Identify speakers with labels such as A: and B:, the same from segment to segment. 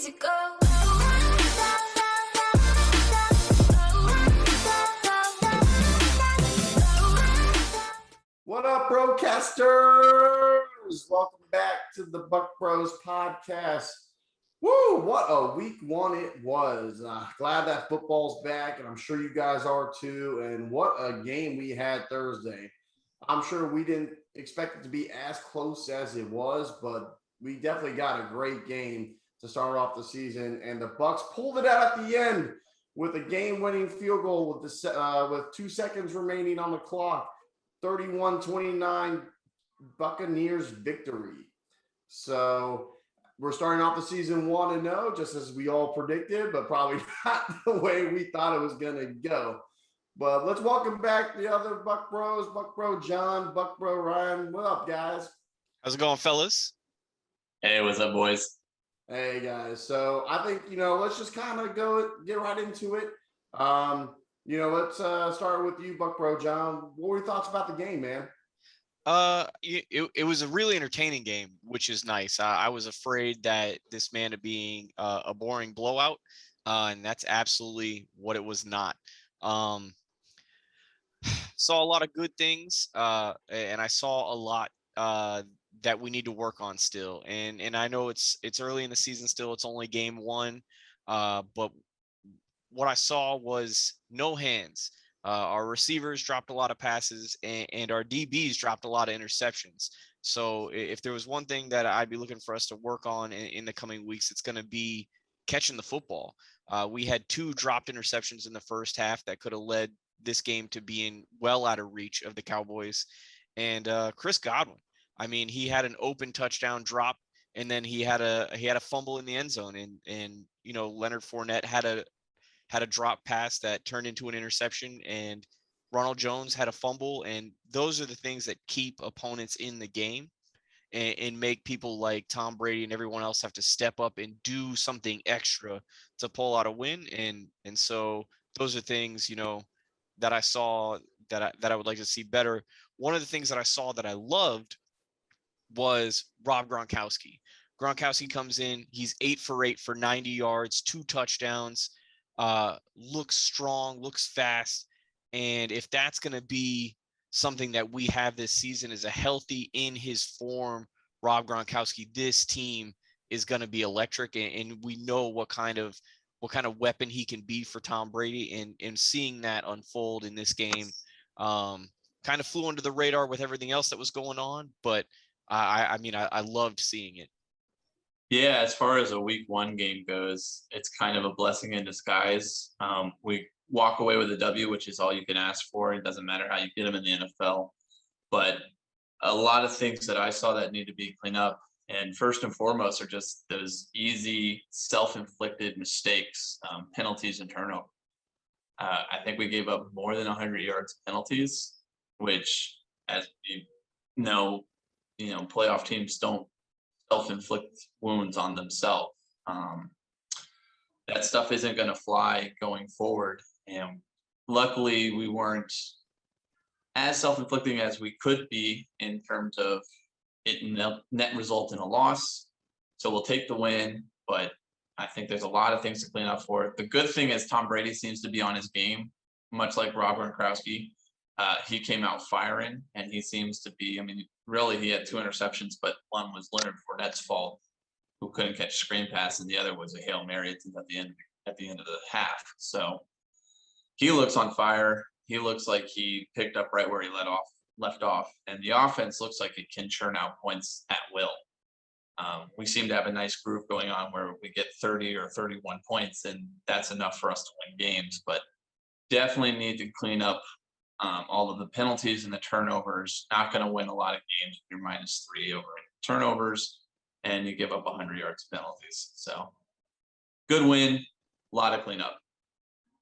A: easy go.
B: What up, broadcasters? Welcome back to the Buc Bros podcast. Woo, what a week one it was. Glad that football's back, and I'm sure you guys are too. And what a game we had Thursday. I'm sure we didn't expect it to be as close as it was, but we definitely got a great game to start off the season. And the Bucs pulled it out at the end with a game-winning field goal with 2 seconds remaining on the clock. 31-29 Buccaneers victory. So we're starting off the season 1-0, just as we all predicted, but probably not the way we thought it was going to go. But let's welcome back the other Buc Bros, Buc Bro John, Buc Bro Ryan. What up, guys?
C: How's it going, fellas?
D: Hey, what's up, boys?
B: Hey, guys. So I think, let's just kind of get right into it. Let's start with you, Buc Bro John. What were your thoughts about the game, man?
C: It was a really entertaining game, which is nice. I was afraid that this man to being a boring blowout, and that's absolutely what it was not. Saw a lot of good things, and I saw a lot that we need to work on still. And I know it's early in the season still. It's only game one, but what I saw was no hands. Our receivers dropped a lot of passes, and our DBs dropped a lot of interceptions. So if there was one thing that I'd be looking for us to work on in the coming weeks, it's going to be catching the football. We had 2 dropped interceptions in the first half that could have led this game to being well out of reach of the Cowboys. And Chris Godwin, I mean, he had an open touchdown drop, and then he had a fumble in the end zone, and Leonard Fournette had a drop pass that turned into an interception, and Ronald Jones had a fumble. And those are the things that keep opponents in the game and make people like Tom Brady and everyone else have to step up and do something extra to pull out a win. And so those are things, that I saw that I would like to see better. One of the things that I saw that I loved was Rob Gronkowski. Gronkowski comes in, he's 8 for 8 for 90 yards, 2 touchdowns. Looks strong, looks fast. And if that's going to be something that we have this season, is a healthy, in his form Rob Gronkowski, this team is going to be electric. And we know what kind of weapon he can be for Tom Brady. And seeing that unfold in this game kind of flew under the radar with everything else that was going on. But I loved seeing it.
D: Yeah, as far as a week one game goes, it's kind of a blessing in disguise. We walk away with a W, which is all you can ask for. It doesn't matter how you get them in the NFL. But a lot of things that I saw that need to be cleaned up, and first and foremost, are just those easy self-inflicted mistakes, penalties and turnover. I think we gave up more than 100 yards of penalties, which, as you know, playoff teams don't self-inflict wounds on themselves. That stuff isn't going to fly going forward. And luckily, we weren't as self-inflicting as we could be in terms of it net result in a loss. So we'll take the win, but I think there's a lot of things to clean up for it. The good thing is Tom Brady seems to be on his game, much like Rob Gronkowski. He came out firing, and he seems to be, really he had 2 interceptions, but one was Leonard Fournette's fault, who couldn't catch screen pass, and the other was a Hail Mary at the end of the half. So he looks on fire. He looks like he picked up right where he left off. And the offense looks like it can churn out points at will. We seem to have a nice groove going on where we get 30 or 31 points, and that's enough for us to win games. But definitely need to clean up all of the penalties and the turnovers. Not going to win a lot of games if you're -3 over turnovers and you give up 100 yards of penalties. So good win, a lot of cleanup.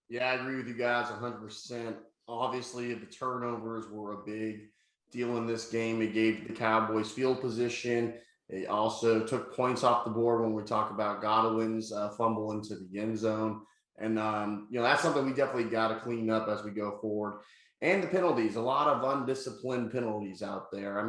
B: Yeah, I agree with you guys 100%. Obviously, the turnovers were a big deal in this game. It gave the Cowboys field position. It also took points off the board when we talk about Godwin's fumble into the end zone. And, that's something we definitely got to clean up as we go forward. And the penalties, a lot of undisciplined penalties out there.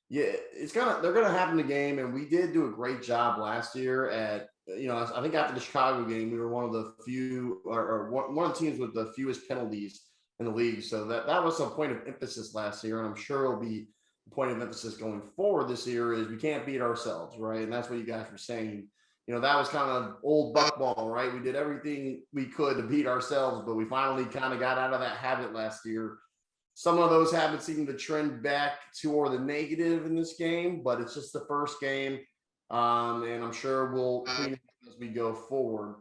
B: Yeah, they're gonna happen in the game, and we did do a great job last year at I think after the Chicago game, we were one of the few, or one of the teams with the fewest penalties in the league. So that was a point of emphasis last year, and I'm sure it'll be a point of emphasis going forward this year. Is we can't beat ourselves, right? And that's what you guys were saying. That was kind of old buck ball, right? We did everything we could to beat ourselves, but we finally kind of got out of that habit last year. Some of those habits seem to trend back toward the negative in this game, but it's just the first game. And I'm sure we'll clean it up as we go forward.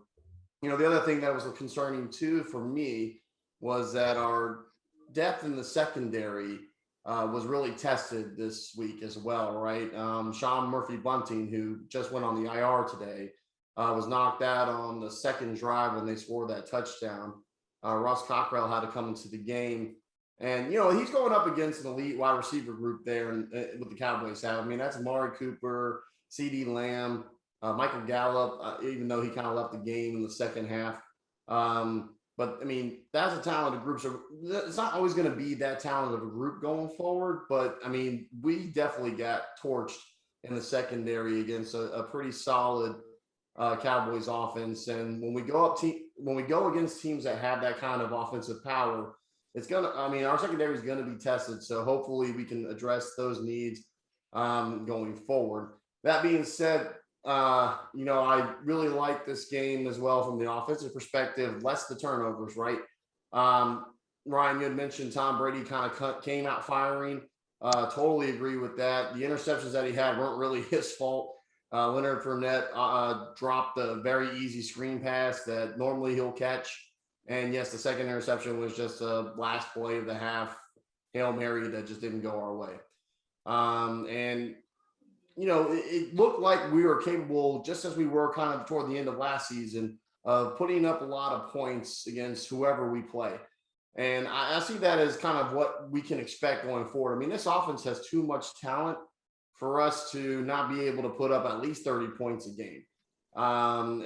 B: The other thing that was concerning too for me was that our depth in the secondary was really tested this week as well, right? Sean Murphy Bunting, who just went on the IR today, was knocked out on the second drive when they scored that touchdown. Russ Cockrell had to come into the game. And, he's going up against an elite wide receiver group there with the Cowboys have. I mean, that's Amari Cooper, CeeDee Lamb, Michael Gallup, even though he kind of left the game in the second half. But, I mean, that's a talented group. So it's not always going to be that talented of a group going forward. But, I mean, we definitely got torched in the secondary against a pretty solid Cowboys offense. And when we go against teams that have that kind of offensive power, our secondary is going to be tested. So hopefully we can address those needs going forward. That being said, I really like this game as well from the offensive perspective, less the turnovers, right? Ryan, you had mentioned Tom Brady kind of came out firing. Totally agree with that. The interceptions that he had weren't really his fault. Leonard Fournette dropped a very easy screen pass that normally he'll catch. And yes, the second interception was just a last play of the half Hail Mary that just didn't go our way. It looked like we were capable, just as we were kind of toward the end of last season, of putting up a lot of points against whoever we play. And I see that as kind of what we can expect going forward. I mean, this offense has too much talent for us to not be able to put up at least 30 points a game. And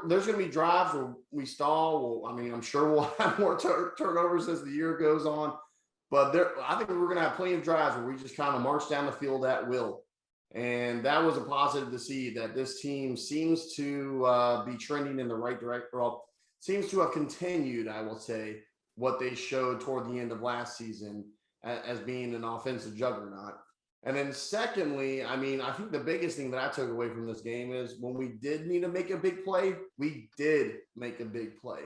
B: there's going to be drives where we stall. I'm sure we'll have more turnovers as the year goes on. But I think we're going to have plenty of drives where we just kind of march down the field at will. And that was a positive to see that this team seems to be trending in the right direction. Well, seems to have continued, I will say, what they showed toward the end of last season as being an offensive juggernaut. And then secondly, I think the biggest thing that I took away from this game is when we did need to make a big play, we did make a big play,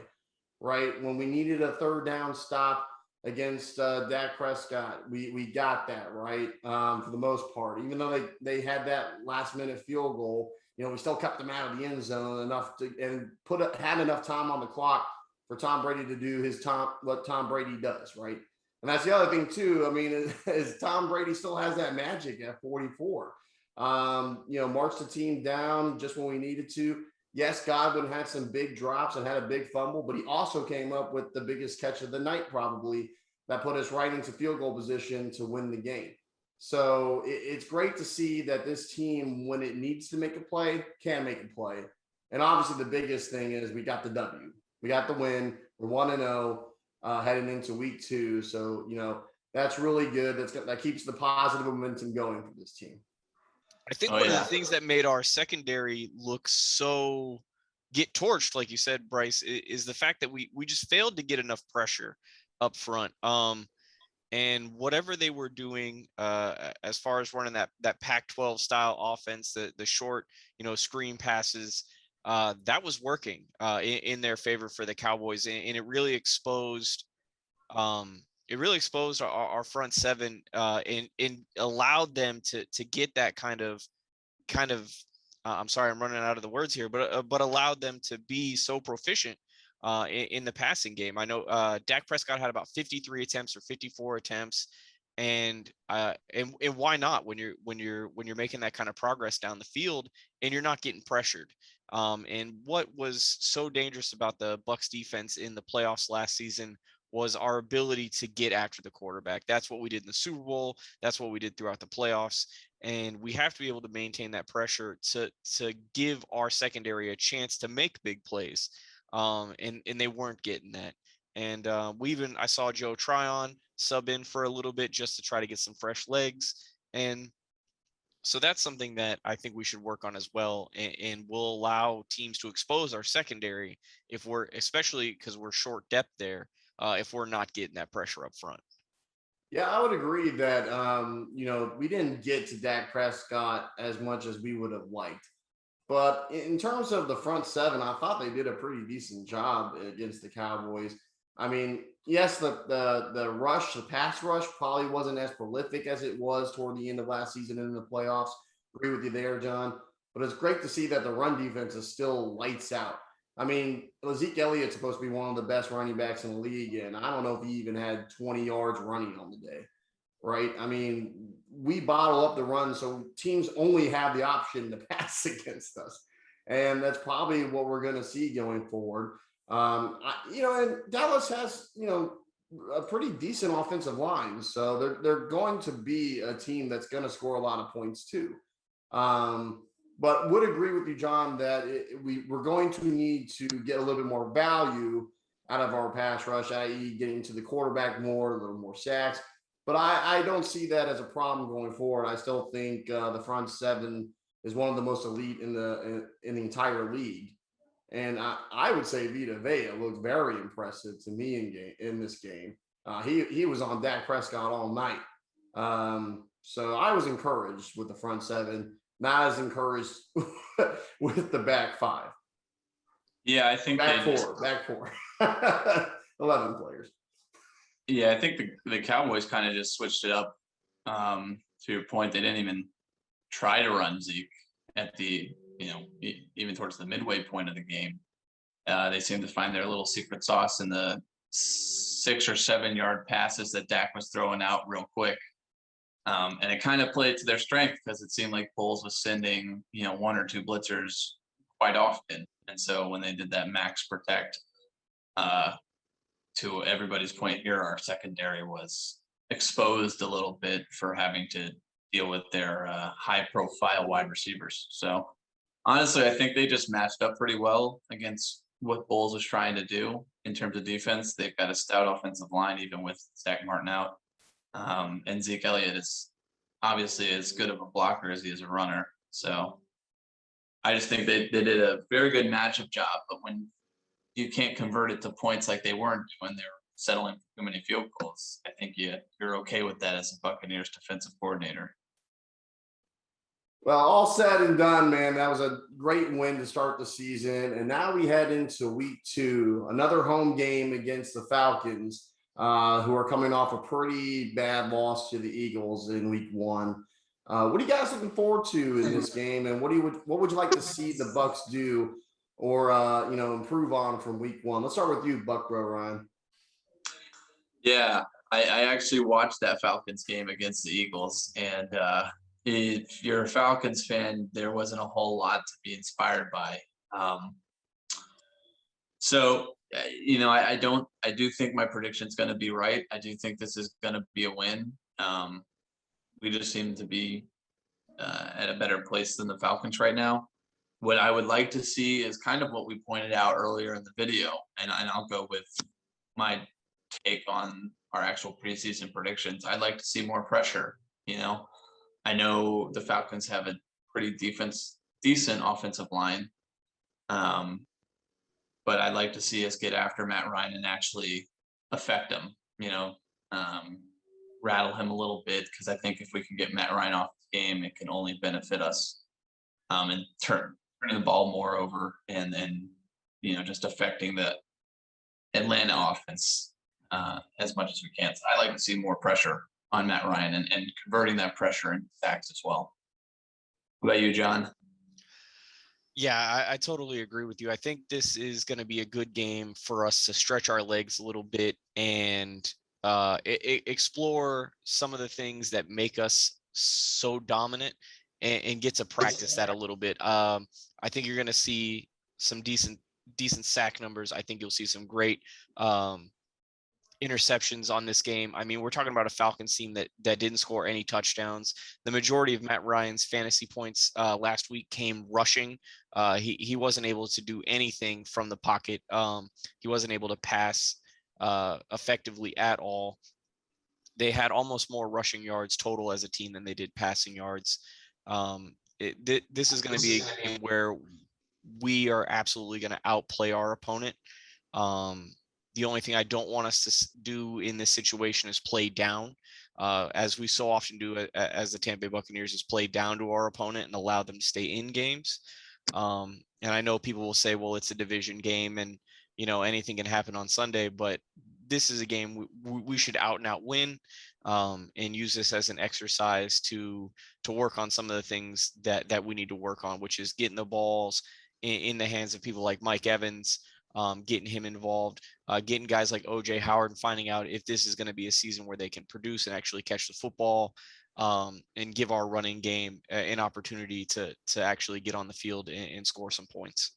B: right? When we needed a third down stop against Dak Prescott, we got that, right, for the most part. Even though they had that last-minute field goal, we still kept them out of the end zone enough had enough time on the clock for Tom Brady to do what Tom Brady does, right? And that's the other thing too. Is Tom Brady still has that magic at 44. Marched the team down just when we needed to. Yes, Godwin had some big drops and had a big fumble, but he also came up with the biggest catch of the night, probably, that put us right into field goal position to win the game. So it's great to see that this team, when it needs to make a play, can make a play. And obviously the biggest thing is we got the W. We got the win. We're 1-0. Heading into week 2. So, that's really good. That keeps the positive momentum going for this team.
C: I think one of the things that made our secondary look get torched, like you said, Bryce, is the fact that we just failed to get enough pressure up front. And whatever they were doing as far as running that Pac-12 style offense, the short, screen passes, that was working in their favor for the Cowboys, and it really exposed our front seven and allowed them to get that kind of I'm sorry, I'm running out of the words here, but allowed them to be so proficient in the passing game. I know Dak Prescott had about 53 attempts or 54 attempts. And why not when you're making that kind of progress down the field and you're not getting pressured. And what was so dangerous about the Bucs defense in the playoffs last season was our ability to get after the quarterback. That's what we did in the Super Bowl. That's what we did throughout the playoffs. And we have to be able to maintain that pressure to give our secondary a chance to make big plays. And they weren't getting that. And I saw Joe Tryon sub in for a little bit just to try to get some fresh legs. And So that's something that I think we should work on as well, and will allow teams to expose our secondary if we're, especially because we're short depth there, if we're not getting that pressure up front.
B: Yeah, I would agree that we didn't get to Dak Prescott as much as we would have liked. But in terms of the front seven, I thought they did a pretty decent job against the Cowboys. I mean, yes, the pass rush probably wasn't as prolific as it was toward the end of last season in the playoffs. Agree with you there, John. But it's great to see that the run defense is still lights out. I mean, Zeke Elliott's supposed to be one of the best running backs in the league, and I don't know if he even had 20 yards running on the day, right? I mean, we bottle up the run, so teams only have the option to pass against us, and that's probably what we're going to see going forward. And Dallas has a pretty decent offensive line, so they're going to be a team that's going to score a lot of points too. But would agree with you, John, that we're going to need to get a little bit more value out of our pass rush, i.e., getting to the quarterback more, a little more sacks. But I don't see that as a problem going forward. I still think the front seven is one of the most elite in the entire league, and I would say Vita Vea looked very impressive to me in this game. He was on Dak Prescott all night, so I was encouraged with the front seven. Not as encouraged with the back five.
D: Yeah, I think
B: back four. 11 players.
D: Yeah, I think the Cowboys kind of just switched it up. To your point, they didn't even try to run Zeke at the, even towards the midway point of the game. They seemed to find their little secret sauce in the 6 or 7 yard passes that Dak was throwing out real quick. And it kind of played to their strength because it seemed like Bowles was sending, 1 or 2 blitzers quite often. And so when they did that max protect, to everybody's point here, our secondary was exposed a little bit for having to deal with their high profile wide receivers. So honestly, I think they just matched up pretty well against what Bowles was trying to do in terms of defense. They've got a stout offensive line, even with Zach Martin out. And Zeke Elliott is obviously as good of a blocker as he is a runner. So I just think they did a very good matchup job. But when you can't convert it to points like they weren't when they're settling for too many field goals, I think you're okay with that as a Buccaneers defensive coordinator.
B: Well, all said and done, man, that was a great win to start the season. And now we head into week 2, another home game against the Falcons, who are coming off a pretty bad loss to the Eagles in week 1. What are you guys looking forward to in this game? And what would you like to see the Bucs do or, improve on from week 1? Let's start with you, Buc Bro, Ryan.
D: Yeah, I actually watched that Falcons game against the Eagles, and if you're a Falcons fan, there wasn't a whole lot to be inspired by. So, I do think my prediction's going to be right. I do think this is going to be a win. We just seem to be at a better place than the Falcons right now. What I would like to see is kind of what we pointed out earlier in the video, and I'll go with my take on our actual preseason predictions. I'd like to see more pressure. I know the Falcons have a pretty decent offensive line, but I'd like to see us get after Matt Ryan and actually affect him. Rattle him a little bit, because I think if we can get Matt Ryan off the game, it can only benefit us. And turning the ball more over, and then just affecting the Atlanta offense as much as we can. So I like to see more pressure on Matt Ryan and converting that pressure into sacks as well. What about you, John?
C: Yeah, I totally agree with you. I think this is going to be a good game for us to stretch our legs a little bit and explore some of the things that make us so dominant and get to practice that a little bit. I think you're going to see some decent sack numbers. I think you'll see some great interceptions on this game. I mean, we're talking about a Falcons team that didn't score any touchdowns. The majority of Matt Ryan's fantasy points last week came rushing. He wasn't able to do anything from the pocket. He wasn't able to pass effectively at all. They had almost more rushing yards total as a team than they did passing yards. This is going to be a game where we are absolutely going to outplay our opponent. The only thing I don't want us to do in this situation is play down, as we so often do as the Tampa Bay Buccaneers, is play down to our opponent and allow them to stay in games. And I know people will say, well, it's a division game and, anything can happen on Sunday, but this is a game we should out and out win, and use this as an exercise to work on some of the things that we need to work on, which is getting the balls in the hands of people like Mike Evans, getting him involved, getting guys like OJ Howard, and finding out if this is going to be a season where they can produce and actually catch the football, and give our running game an opportunity to actually get on the field and score some points.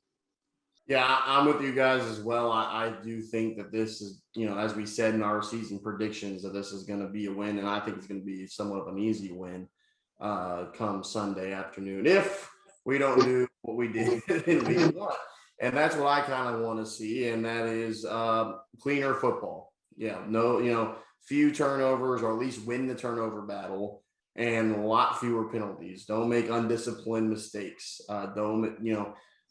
B: Yeah, I'm with you guys as well. I do think that this is, as we said in our season predictions, that this is going to be a win, and I think it's going to be somewhat of an easy win come Sunday afternoon if we don't do what we did in week 1. And that's what I kind of want to see, and that is cleaner football. Yeah, no, few turnovers, or at least win the turnover battle, and a lot fewer penalties. Don't make undisciplined mistakes.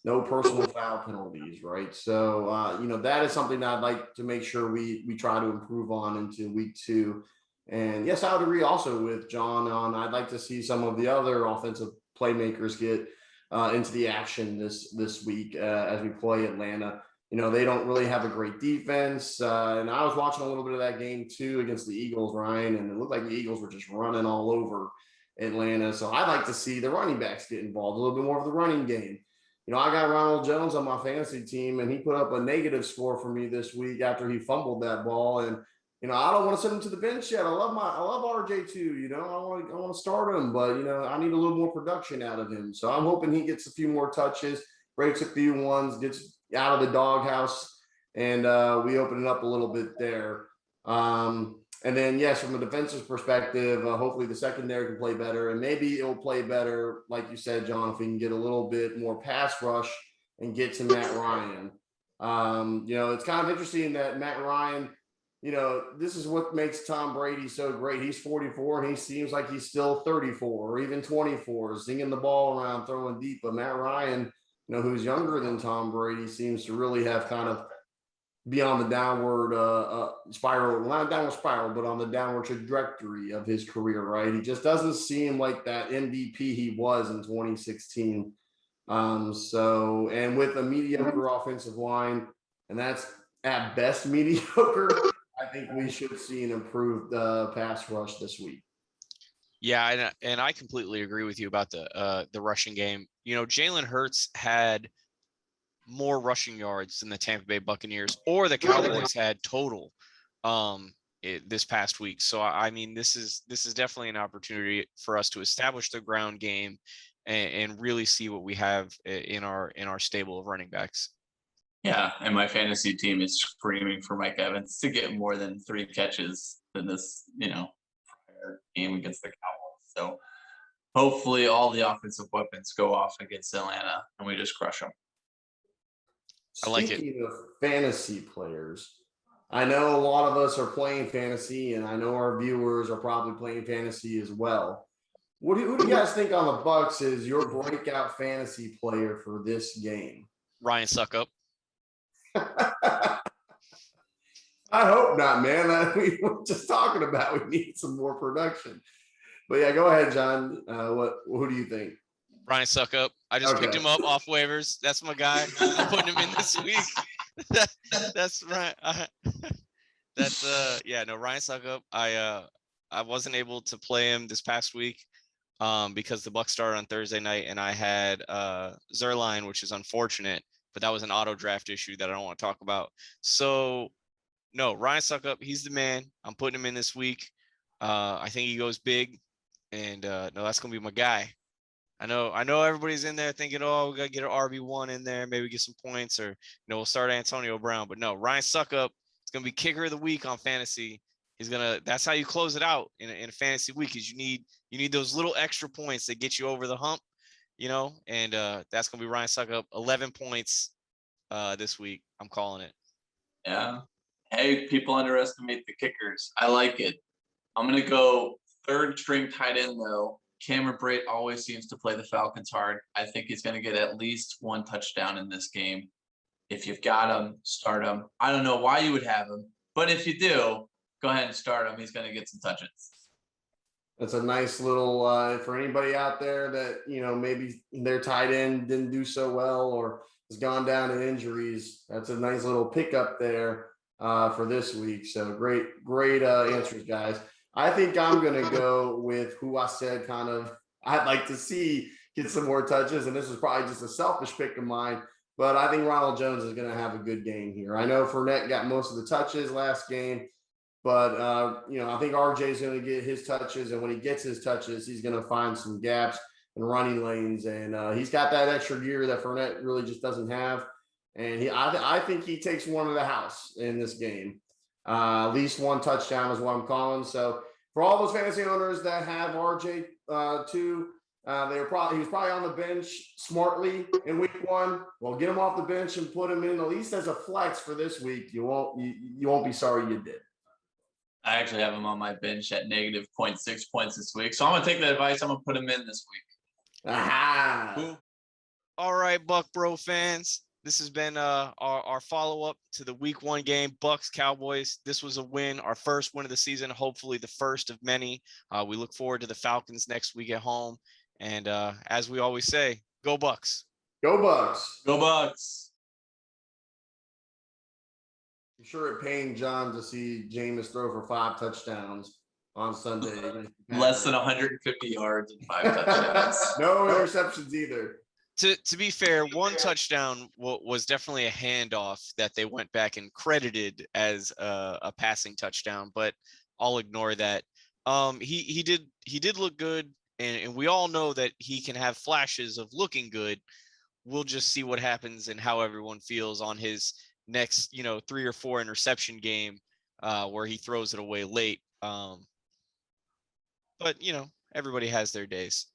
B: No personal foul penalties, right? So, that is something that I'd like to make sure we try to improve on into week 2. And yes, I would agree also with John on I'd like to see some of the other offensive playmakers get into the action this week as we play Atlanta. They don't really have a great defense. And I was watching a little bit of that game too against the Eagles, Ryan, and it looked like the Eagles were just running all over Atlanta. So I'd like to see the running backs get involved, a little bit more of the running game. I got Ronald Jones on my fantasy team, and he put up a negative score for me this week after he fumbled that ball. And I don't want to send him to the bench yet. I love RJ too. I want to start him, but I need a little more production out of him. So I'm hoping he gets a few more touches, breaks a few ones, gets out of the doghouse, and we open it up a little bit there. And then, yes, from a defensive perspective, hopefully the secondary can play better, and maybe it'll play better, like you said, John, if we can get a little bit more pass rush and get to Matt Ryan. It's kind of interesting that Matt Ryan, this is what makes Tom Brady so great. He's 44, and he seems like he's still 34 or even 24, zinging the ball around, throwing deep. But Matt Ryan, who's younger than Tom Brady, seems to really have kind of be on the downward spiral, not downward spiral, but on the downward trajectory of his career, right? He just doesn't seem like that MVP he was in 2016. And with a mediocre offensive line, and that's at best mediocre, I think we should see an improved pass rush this week.
C: Yeah, and I completely agree with you about the rushing game. Jalen Hurts had more rushing yards than the Tampa Bay Buccaneers or the Cowboys had total this past week. So I mean, this is definitely an opportunity for us to establish the ground game and really see what we have in our stable of running backs.
D: Yeah, and my fantasy team is screaming for Mike Evans to get more than 3 catches in this, prior game against the Cowboys. So hopefully all the offensive weapons go off against Atlanta and we just crush them.
C: I like it.
B: Speaking of fantasy players, I know a lot of us are playing fantasy, and I know our viewers are probably playing fantasy as well. Who do you guys think on the Bucs is your breakout fantasy player for this game?
C: Ryan Suckup.
B: I hope not, man. We were just talking about we need some more production. But yeah, go ahead, John. Who do you think?
C: Ryan Suckup. I just picked him up off waivers. That's my guy. I'm putting him in this week. That's right. Ryan Suckup. I wasn't able to play him this past week because the Bucs started on Thursday night, and I had Zerline, which is unfortunate, but that was an auto draft issue that I don't want to talk about. So no, Ryan Suckup, he's the man. I'm putting him in this week. I think he goes big, and that's gonna be my guy. I know everybody's in there thinking, oh, we got to get an RB1 in there, maybe get some points, or, we'll start Antonio Brown. But no, Ryan Suckup is going to be kicker of the week on fantasy. That's how you close it out in a fantasy week, is you need those little extra points that get you over the hump, and that's going to be Ryan Suckup, 11 points this week. I'm calling it.
D: Yeah. Hey, people underestimate the kickers. I like it. I'm going to go third string tight end, though. Cameron Brate always seems to play the Falcons hard. I think he's going to get at least one touchdown in this game. If you've got him, start him. I don't know why you would have him, but if you do, go ahead and start him. He's going to get some touches.
B: That's a nice little for anybody out there that, maybe their tight end didn't do so well or has gone down in injuries. That's a nice little pickup there for this week. So great answers, guys. I think I'm going to go with who I said I'd like to see get some more touches. And this is probably just a selfish pick of mine, but I think Ronald Jones is going to have a good game here. I know Fournette got most of the touches last game, but, I think RJ is going to get his touches. And when he gets his touches, he's going to find some gaps and running lanes. And he's got that extra gear that Fournette really just doesn't have. And I think he takes one of the house in this game. At least one touchdown is what I'm calling. So for all those fantasy owners that have RJ too, he was probably on the bench smartly in week 1. Well, get him off the bench and put him in at least as a flex for this week. You won't be sorry you did.
D: I actually have him on my bench at negative 0.6 points this week. So I'm going to take that advice. I'm going to put him in this week.
B: Aha.
C: All right, Buc Bro fans. This has been our follow-up to the week 1 game, Bucs Cowboys. This was a win, our first win of the season, hopefully the first of many. We look forward to the Falcons next week at home. And as we always say, go Bucs.
B: Go Bucs.
D: Go Bucs.
B: I'm sure it pained John to see Jameis throw for 5 touchdowns on Sunday.
D: Less than 150 yards and 5 touchdowns.
B: No interceptions either.
C: To be fair, one touchdown was definitely a handoff that they went back and credited as a passing touchdown, but I'll ignore that. He did look good, and we all know that he can have flashes of looking good. We'll just see what happens and how everyone feels on his next 3 or 4 interception game where he throws it away late. But everybody has their days.